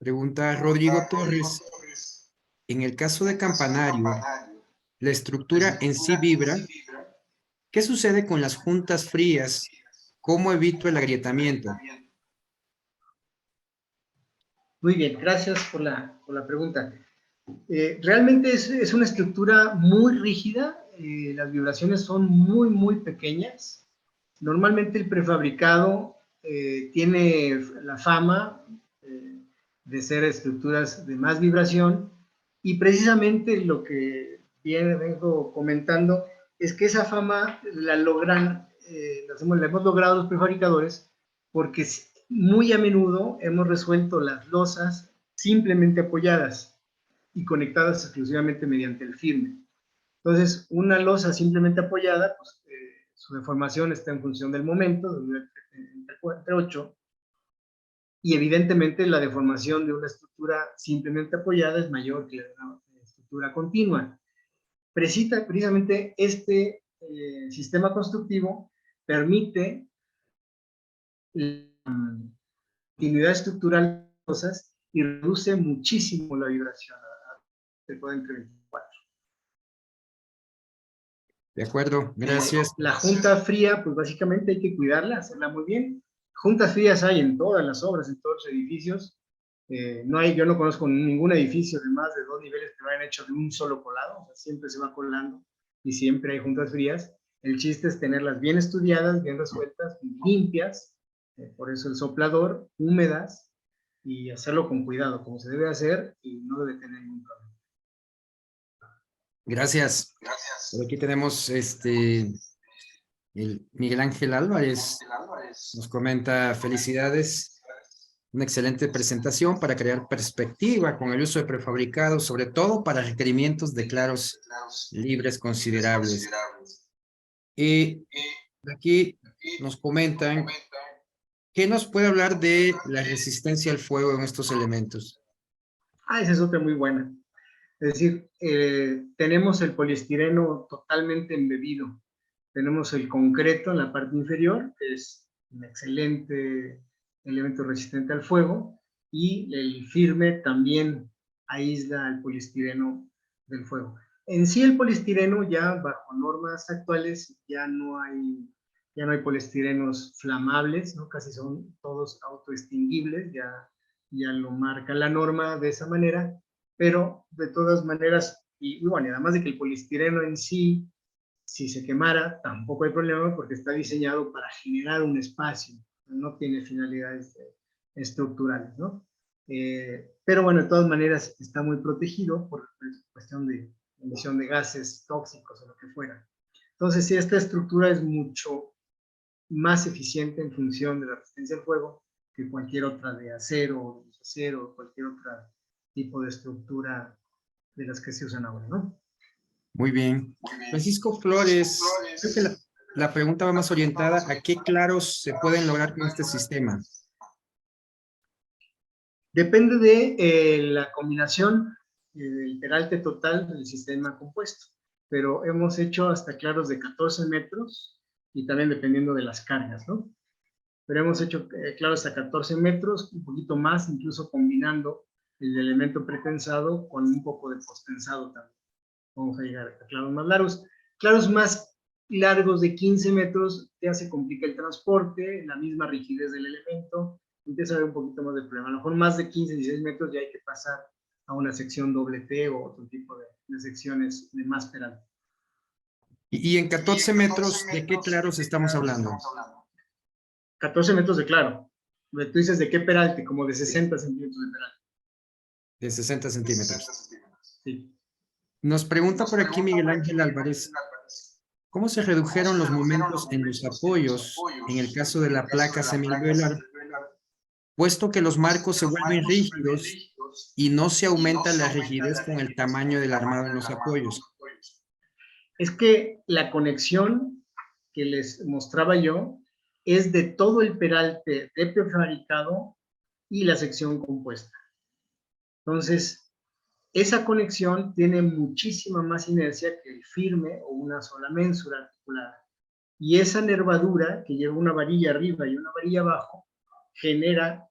Pregunta Rodrigo Torres. En el caso de campanario, ¿la estructura en sí vibra? ¿Qué sucede con las juntas frías? ¿Cómo evito el agrietamiento? Muy bien, gracias por la pregunta. Realmente es una estructura muy rígida, las vibraciones son muy pequeñas. Normalmente el prefabricado tiene la fama de ser estructuras de más vibración, y precisamente lo que vengo comentando es que esa fama la logran, la hemos logrado los prefabricadores, porque muy a menudo hemos resuelto las losas simplemente apoyadas y conectadas exclusivamente mediante el firme. Entonces, una losa simplemente apoyada, pues, su deformación está en función del momento, entre 8, y evidentemente la deformación de una estructura simplemente apoyada es mayor que la estructura continua. Precisamente este sistema constructivo permite la continuidad estructural de cosas y reduce muchísimo la vibración, entre 24. De acuerdo, gracias. La junta fría, pues básicamente hay que cuidarla, hacerla muy bien. Juntas frías hay en todas las obras, en todos los edificios. Yo no conozco ningún edificio de más de 2 niveles que lo hayan hecho de un solo colado, o sea, siempre se va colando y siempre hay juntas frías. El chiste es tenerlas bien estudiadas, bien resueltas, limpias, por eso el soplador, húmedas, y hacerlo con cuidado, como se debe hacer, y no debe tener ningún problema. Gracias. Por aquí tenemos el Miguel Ángel Álvarez. Nos comenta: felicidades. Una excelente presentación para crear perspectiva con el uso de prefabricados, sobre todo para requerimientos de claros libres considerables. Y aquí nos comentan: ¿qué nos puede hablar de la resistencia al fuego en estos elementos? Esa es otra muy buena. Es decir, tenemos el poliestireno totalmente embebido. Tenemos el concreto en la parte inferior, que es un excelente elemento resistente al fuego, y el firme también aísla el poliestireno del fuego. En sí, el poliestireno, ya bajo normas actuales, ya no hay poliestirenos flamables, ¿no? Casi son todos autoextinguibles, ya lo marca la norma de esa manera, pero de todas maneras, y bueno, además de que el poliestireno en sí, si se quemara, tampoco hay problema, porque está diseñado para generar un espacio, no tiene finalidades estructurales, ¿no? Pero bueno, de todas maneras está muy protegido por cuestión de emisión de gases tóxicos o lo que fuera. Entonces, sí, esta estructura es mucho más eficiente en función de la resistencia al fuego que cualquier otra de acero, de acero, cualquier otro tipo de estructura de las que se usan ahora, ¿no? Muy bien. Francisco Flores, creo que la pregunta va más orientada a qué claros se pueden lograr con este sistema. Depende de la combinación del peralte total del sistema compuesto, pero hemos hecho hasta claros de 14 metros y también dependiendo de las cargas, ¿no? Pero hemos hecho claros hasta 14 metros, un poquito más, incluso combinando el elemento pretensado con un poco de postensado también. Vamos a llegar a claros más largos. Claros más largos de 15 metros ya se complica el transporte, la misma rigidez del elemento, empieza a haber un poquito más de problema. A lo mejor más de 15, 16 metros ya hay que pasar a una sección doble T o otro tipo de secciones de más peralte. Y en 14 metros, ¿de qué claros estamos hablando? 14 metros de claro. Tú dices de qué peralte, como de 60 centímetros de peralte. De 60 centímetros. Sí. Nos pregunta por aquí Miguel Ángel Álvarez, ¿cómo se redujeron los momentos en los apoyos en el caso de la placa semialveolar, puesto que los marcos se vuelven rígidos y no se aumenta la rigidez con el tamaño del armado en los apoyos? Es que la conexión que les mostraba yo es de todo el peralte de prefabricado y la sección compuesta. Entonces, esa conexión tiene muchísima más inercia que el firme o una sola ménsura articulada. Y esa nervadura, que lleva una varilla arriba y una varilla abajo, genera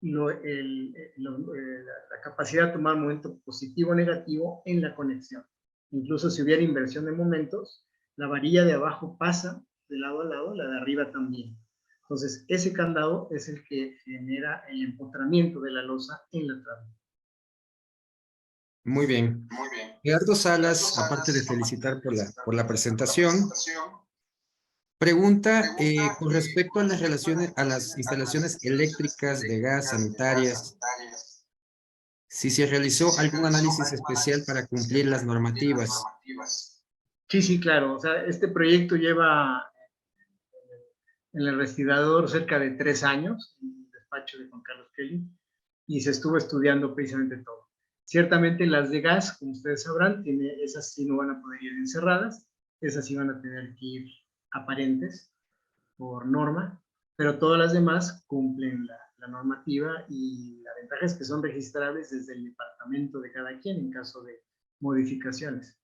la capacidad de tomar momento positivo o negativo en la conexión. Incluso si hubiera inversión de momentos, la varilla de abajo pasa de lado a lado, la de arriba también. Entonces, ese candado es el que genera el empotramiento de la losa en la trama. Muy bien. Gerardo Salas, aparte de felicitar por la presentación, pregunta con respecto a las relaciones, a las instalaciones eléctricas de gas sanitarias, si se realizó algún análisis especial para cumplir las normativas. Sí, sí, claro. O sea, este proyecto lleva en el respirador cerca de 3 años, en el despacho de Juan Carlos Kelly, y se estuvo estudiando precisamente todo. Ciertamente las de gas, como ustedes sabrán, esas sí no van a poder ir encerradas, esas sí van a tener que ir aparentes por norma, pero todas las demás cumplen la normativa y la ventaja es que son registrables desde el departamento de cada quien en caso de modificaciones.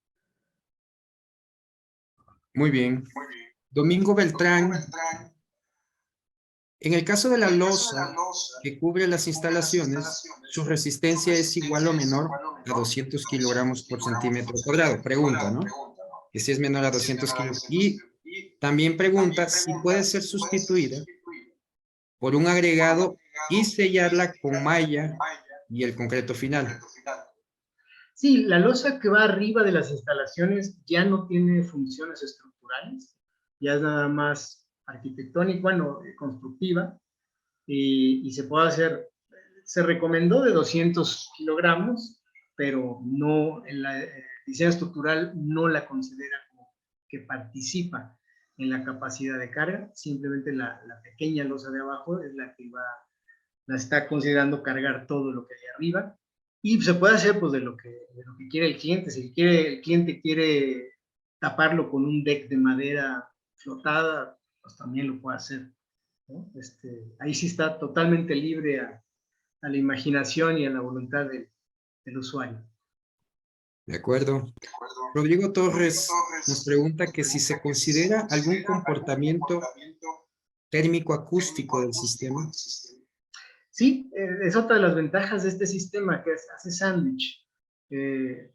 Muy bien. Domingo Beltrán, en el caso de la losa que cubre las instalaciones, su resistencia es igual o menor a 200 kilogramos por centímetro cuadrado. Pregunta, ¿no? Que si es menor a 200 kilos. Y también pregunta si puede ser sustituida por un agregado y sellarla con malla y el concreto final. Sí, la losa que va arriba de las instalaciones ya no tiene funciones estructurales, ya es nada más arquitectónica, bueno, constructiva, y se puede hacer, se recomendó de 200 kilogramos, pero no, en la diseño estructural no la considera como que participa en la capacidad de carga, simplemente la pequeña losa de abajo es la que la está considerando cargar todo lo que hay arriba, y se puede hacer pues de lo que quiere el cliente. Si el cliente quiere taparlo con un deck de madera flotada, pues también lo puede hacer, ¿no? Ahí sí está totalmente libre a la imaginación y a la voluntad del usuario. De acuerdo. Rodrigo Torres nos pregunta que si se considera algún comportamiento térmico acústico del sistema. Sí, es otra de las ventajas de este sistema, que hace sándwich.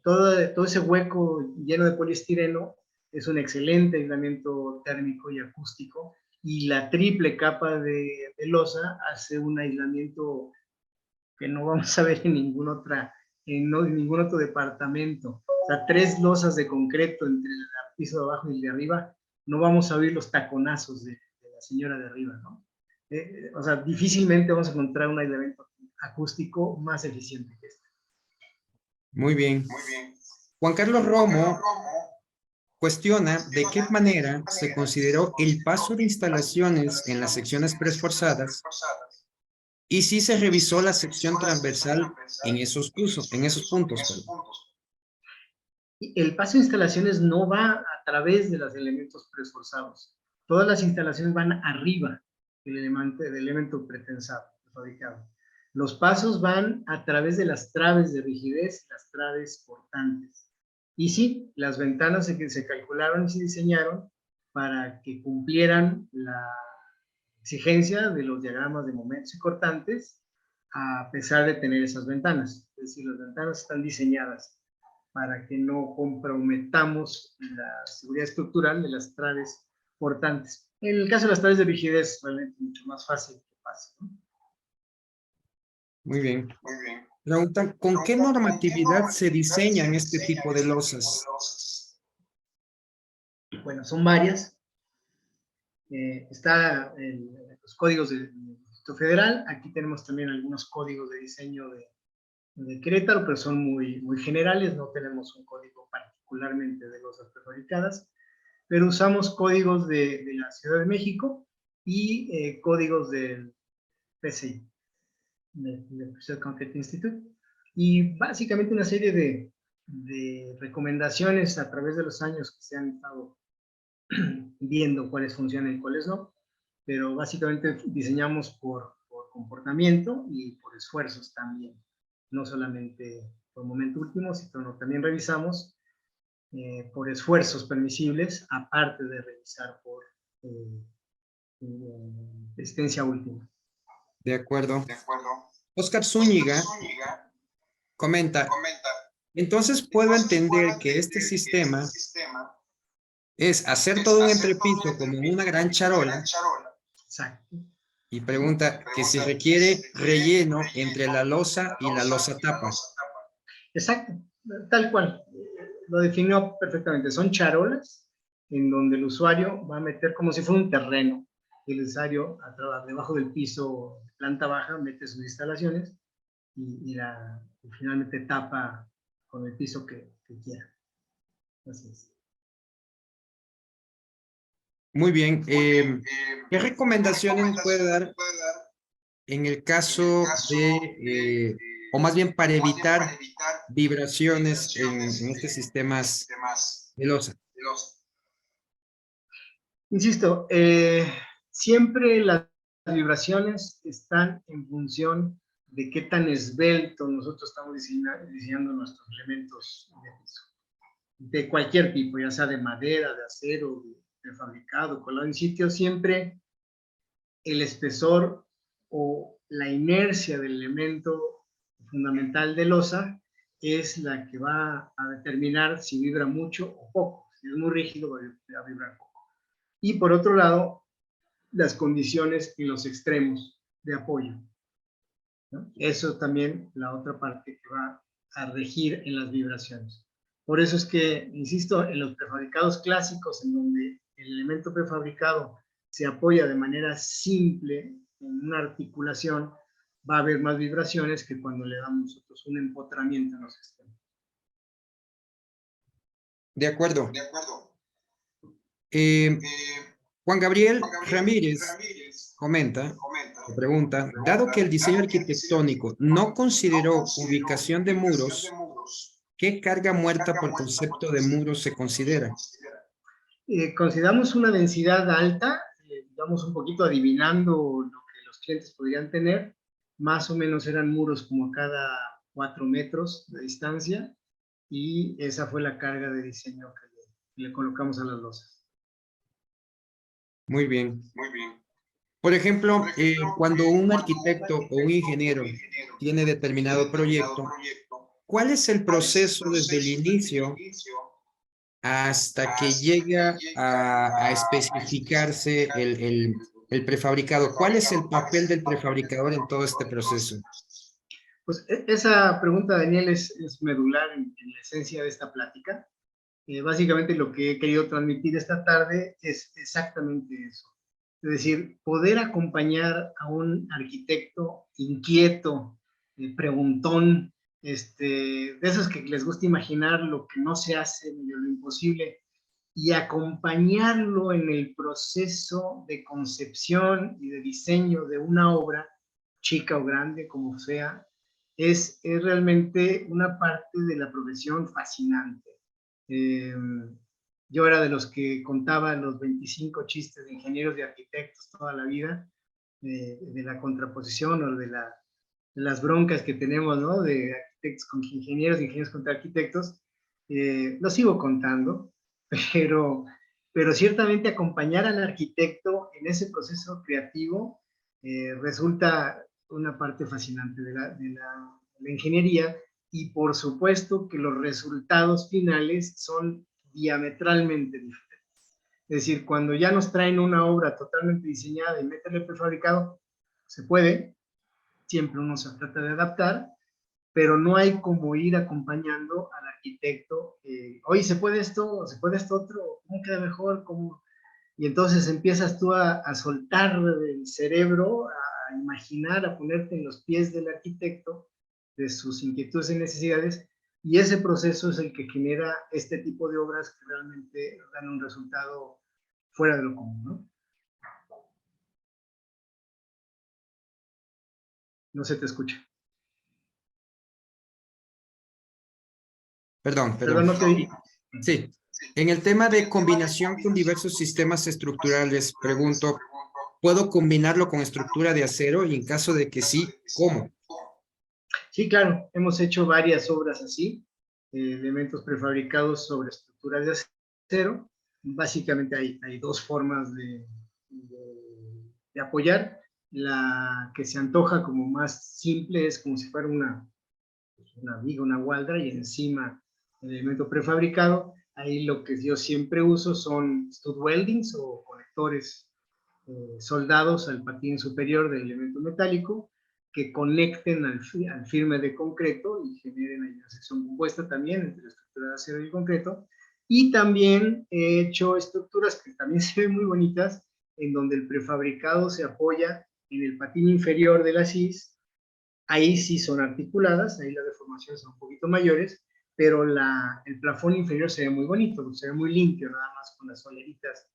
Todo ese hueco lleno de poliestireno es un excelente aislamiento térmico y acústico, y la triple capa de losa hace un aislamiento que no vamos a ver en en ningún otro departamento. O sea, 3 losas de concreto entre el piso de abajo y el de arriba, no vamos a oír los taconazos de la señora de arriba, ¿no? O sea, difícilmente vamos a encontrar un aislamiento acústico más eficiente que este. Muy bien. Juan Carlos Romo cuestiona de qué manera se consideró el paso de instalaciones en las secciones preesforzadas y si se revisó la sección transversal en esos puntos. Perdón. El paso de instalaciones no va a través de los elementos preesforzados. Todas las instalaciones van arriba del elemento pretensado, fabricado. Los pasos van a través de las traves de rigidez, las traves portantes. Y sí, las ventanas se calcularon y se diseñaron para que cumplieran la exigencia de los diagramas de momentos y cortantes, a pesar de tener esas ventanas. Es decir, las ventanas están diseñadas para que no comprometamos la seguridad estructural de las traves portantes. En el caso de las traves de rigidez, realmente es mucho más fácil que pase, ¿no? Muy bien. Preguntan, ¿con qué normatividad se diseñan este tipo de losas? Bueno, son varias. Está los códigos del Distrito Federal. Aquí tenemos también algunos códigos de diseño de Querétaro, pero son muy generales. No tenemos un código particularmente de losas prefabricadas, pero usamos códigos de la Ciudad de México y códigos del PCI, del Precision Concrete Institute, y básicamente una serie de recomendaciones a través de los años que se han estado viendo cuáles funcionan y cuáles no, pero básicamente diseñamos por comportamiento y por esfuerzos también, no solamente por momento último, sino también revisamos por esfuerzos permisibles, aparte de revisar por existencia última. De acuerdo. Oscar Zúñiga comenta, entonces puedo entender que este sistema es hacer todo un entrepiso como una gran charola. Exacto. Y pregunta que si requiere relleno entre la losa y la losa tapa. Exacto, tal cual. Lo definió perfectamente. Son charolas en donde el usuario va a meter como si fuera un terreno. El usuario, debajo del piso, planta baja, mete sus instalaciones y finalmente tapa con el piso que quiera. Así es. Muy bien. ¿Qué recomendaciones nos puede dar en el caso de, o más bien para evitar vibraciones en estos sistemas de losa? Insisto, siempre las vibraciones están en función de qué tan esbelto nosotros estamos diseñando nuestros elementos de piso. De cualquier tipo, ya sea de madera, de acero, de fabricado, colado en sitio, siempre el espesor o la inercia del elemento fundamental de losa es la que va a determinar si vibra mucho o poco. Si es muy rígido, va a vibrar poco. Y por otro lado, las condiciones en los extremos de apoyo, ¿no? Eso también la otra parte que va a regir en las vibraciones. Por eso es que, insisto, en los prefabricados clásicos, en donde el elemento prefabricado se apoya de manera simple en una articulación, va a haber más vibraciones que cuando le damos nosotros un empotramiento en los extremos. De acuerdo. Juan Gabriel Ramírez comenta, o pregunta, dado que el diseño arquitectónico no consideró ubicación de muros, ¿qué carga muerta por concepto de muros se considera? Consideramos una densidad alta, vamos un poquito adivinando lo que los clientes podrían tener, más o menos eran muros como a cada 4 metros de distancia, y esa fue la carga de diseño que le colocamos a las losas. Muy bien. Por ejemplo, cuando un arquitecto o un ingeniero tiene determinado proyecto, ¿cuál es el proceso desde el inicio hasta que llega a especificarse el prefabricado? ¿Cuál es el papel del prefabricador en todo este proceso? Pues esa pregunta, Daniel, es medular en la esencia de esta plática. Básicamente lo que he querido transmitir esta tarde es exactamente eso. Es decir, poder acompañar a un arquitecto inquieto, preguntón, de esos que les gusta imaginar lo que no se hace, ni lo imposible, y acompañarlo en el proceso de concepción y de diseño de una obra, chica o grande, como sea, es realmente una parte de la profesión fascinante. Yo era de los que contaba los 25 chistes de ingenieros y arquitectos toda la vida, de la contraposición o de las broncas que tenemos, ¿no? De arquitectos con ingenieros, ingenieros contra arquitectos. Lo sigo contando, pero, pero ciertamente acompañar al arquitecto en ese proceso creativo resulta una parte fascinante de la ingeniería, y por supuesto que los resultados finales son diametralmente diferentes. Es decir, cuando ya nos traen una obra totalmente diseñada y meterle prefabricado, se puede, siempre uno se trata de adaptar, pero no hay como ir acompañando al arquitecto, oye, ¿se puede esto? ¿Se puede esto otro? ¿Cómo queda mejor? ¿Cómo? Y entonces empiezas tú a soltar el cerebro, a imaginar, a ponerte en los pies del arquitecto, de sus inquietudes y necesidades, y ese proceso es el que genera este tipo de obras que realmente dan un resultado fuera de lo común, ¿no? No se te escucha. Perdón, perdón. Perdón, no te oí. Sí. En el tema de combinación con diversos sistemas estructurales, pregunto, ¿puedo combinarlo con estructura de acero? Y en caso de que sí, ¿cómo? Sí, claro, hemos hecho varias obras así, elementos prefabricados sobre estructuras de acero. Básicamente hay dos formas de apoyar. La que se antoja como más simple es como si fuera una viga, una gualda, y encima el elemento prefabricado. Ahí lo que yo siempre uso son stud weldings o conectores soldados al patín superior del elemento metálico que conecten al firme de concreto y generen ahí una sección compuesta también entre la estructura de acero y el concreto. Y también he hecho estructuras que también se ven muy bonitas, en donde el prefabricado se apoya en el patín inferior de la CIS. Ahí sí son articuladas, ahí las deformaciones son un poquito mayores, pero el plafón inferior se ve muy bonito, se ve muy limpio, nada más con las soleritas.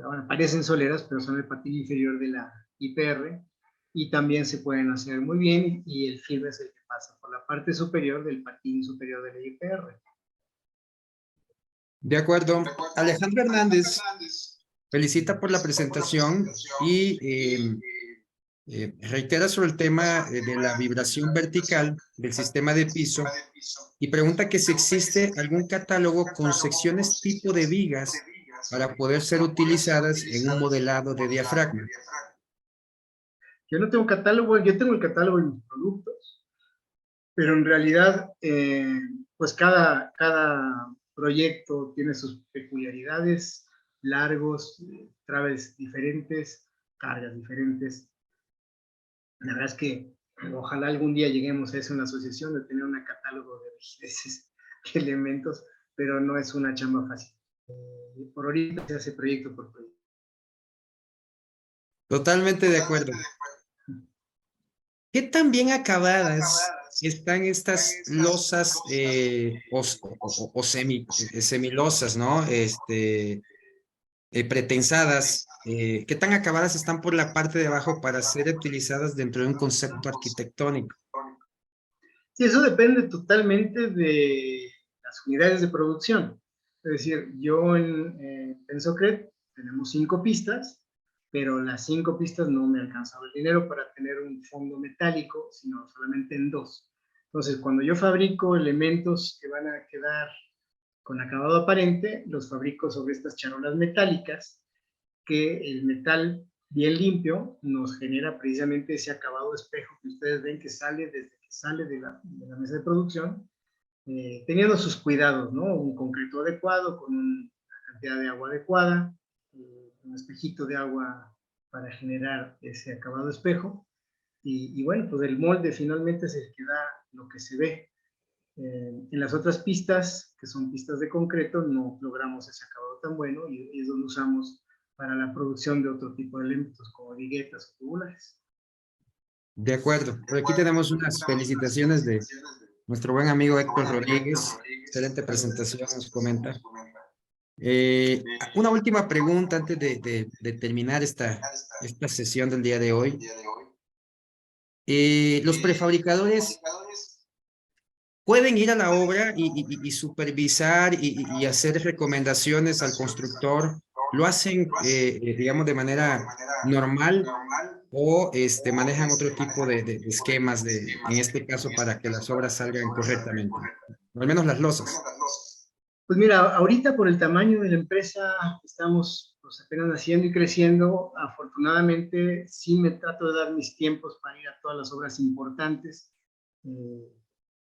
Ahora parecen soleras, pero son el patín inferior de la IPR, y también se pueden hacer muy bien, y el firme es el que pasa por la parte superior del patín superior de la IPR. De acuerdo. Alejandro Hernández felicita por la presentación y reitera sobre el tema de la vibración vertical del sistema de piso y pregunta que si existe algún catálogo con secciones tipo de vigas para poder ser utilizadas en un modelado de diafragma. Yo no tengo catálogo, yo tengo el catálogo de mis productos, pero en realidad, pues cada proyecto tiene sus peculiaridades, largos, traves diferentes, cargas diferentes. La verdad es que ojalá algún día lleguemos a eso en la asociación, de tener un catálogo de rigideces, de elementos, pero no es una chamba fácil. Por ahorita se hace proyecto por proyecto. Totalmente de acuerdo. ¿Qué tan bien acabadas están estas losas o semilosas, ¿no? Pretensadas. ¿Qué tan acabadas están por la parte de abajo para ser utilizadas dentro de un concepto arquitectónico? Sí, eso depende totalmente de las unidades de producción. Es decir, yo en Pensocret tenemos 5 pistas, pero las 5 pistas no me alcanzaba el dinero para tener un fondo metálico, sino solamente en 2. Entonces, cuando yo fabrico elementos que van a quedar con acabado aparente, los fabrico sobre estas charolas metálicas, que el metal bien limpio nos genera precisamente ese acabado espejo que ustedes ven que sale desde que sale de la mesa de producción, teniendo sus cuidados, ¿no? Un concreto adecuado, con una cantidad de agua adecuada, un espejito de agua para generar ese acabado espejo. Y bueno, pues el molde finalmente es el que da lo que se ve. En las otras pistas, que son pistas de concreto, no logramos ese acabado tan bueno, y es donde usamos para la producción de otro tipo de elementos, como viguetas o tubulares. De acuerdo. Por aquí tenemos unas felicitaciones de nuestro buen amigo Héctor Rodríguez. Excelente presentación, nos comenta. Una última pregunta antes de terminar esta sesión del día de hoy. Los prefabricadores pueden ir a la obra y supervisar y hacer recomendaciones al constructor. ¿Lo hacen, digamos, de manera normal o manejan otro tipo de esquemas, en este caso, para que las obras salgan correctamente? O al menos las losas. Pues mira, ahorita por el tamaño de la empresa estamos pues, apenas naciendo y creciendo. Afortunadamente sí me trato de dar mis tiempos para ir a todas las obras importantes, eh,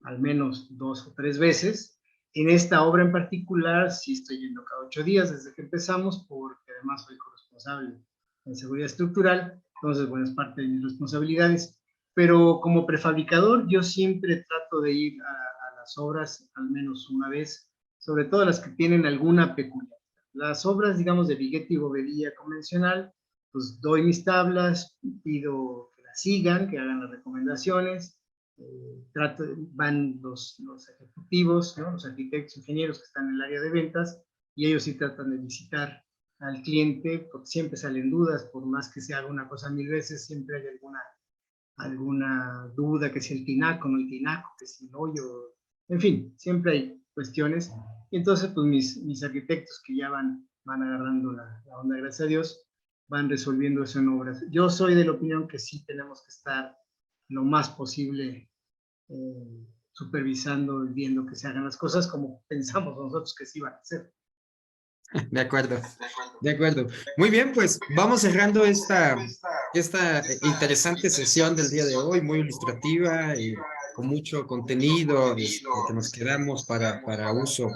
al menos 2 o 3 veces. En esta obra en particular sí estoy yendo cada 8 días desde que empezamos, porque además soy corresponsable en seguridad estructural, entonces bueno, es parte de mis responsabilidades. pero como prefabricador yo siempre trato de ir a las obras al menos una vez, sobre todo las que tienen alguna peculiaridad. Las obras, digamos, de biguete y bovedía convencional, pues doy mis tablas, pido que las sigan, que hagan las recomendaciones, van los ejecutivos, ¿no? Los arquitectos, ingenieros que están en el área de ventas, y ellos sí tratan de visitar al cliente, porque siempre salen dudas, por más que se haga una cosa 1000 veces, siempre hay alguna duda, que si el tinaco, no el tinaco, que si el hoyo, en fin, siempre hay cuestiones. Y entonces, pues mis arquitectos que ya van agarrando la onda, gracias a Dios, van resolviendo eso en obras. Yo soy de la opinión que sí tenemos que estar lo más posible supervisando y viendo que se hagan las cosas como pensamos nosotros que sí van a ser. De acuerdo, de acuerdo. Muy bien, pues vamos cerrando esta interesante sesión del día de hoy, muy ilustrativa y con mucho contenido que nos quedamos para uso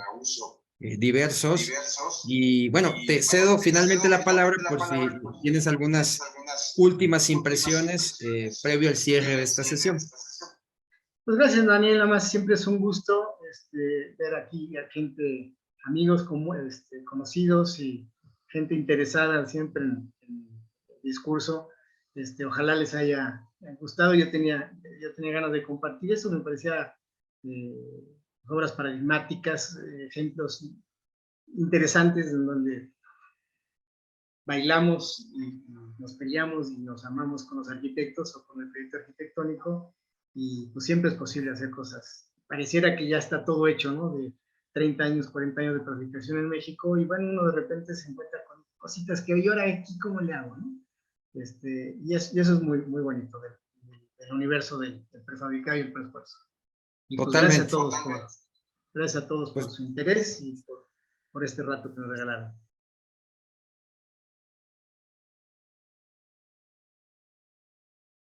diversos. Y bueno, te cedo finalmente la palabra por si tienes algunas últimas impresiones previo al cierre de esta sesión. Pues gracias, Daniel, nada más siempre es un gusto ver aquí a gente, amigos como, conocidos y gente interesada siempre en el discurso. Ojalá les haya gustado. Yo tenía ganas de compartir eso, me parecía obras paradigmáticas, ejemplos interesantes en donde bailamos y nos peleamos y nos amamos con los arquitectos o con el proyecto arquitectónico, y pues siempre es posible hacer cosas. Pareciera que ya está todo hecho, ¿no? De 30 años, 40 años de fabricación en México, y bueno, uno de repente se encuentra con cositas que yo ahora aquí, ¿cómo le hago, no? Y eso es muy, muy bonito del universo del prefabricado y el preesfuerzo. Y pues Totalmente. gracias a todos por Pues, su interés y por este rato que nos regalaron.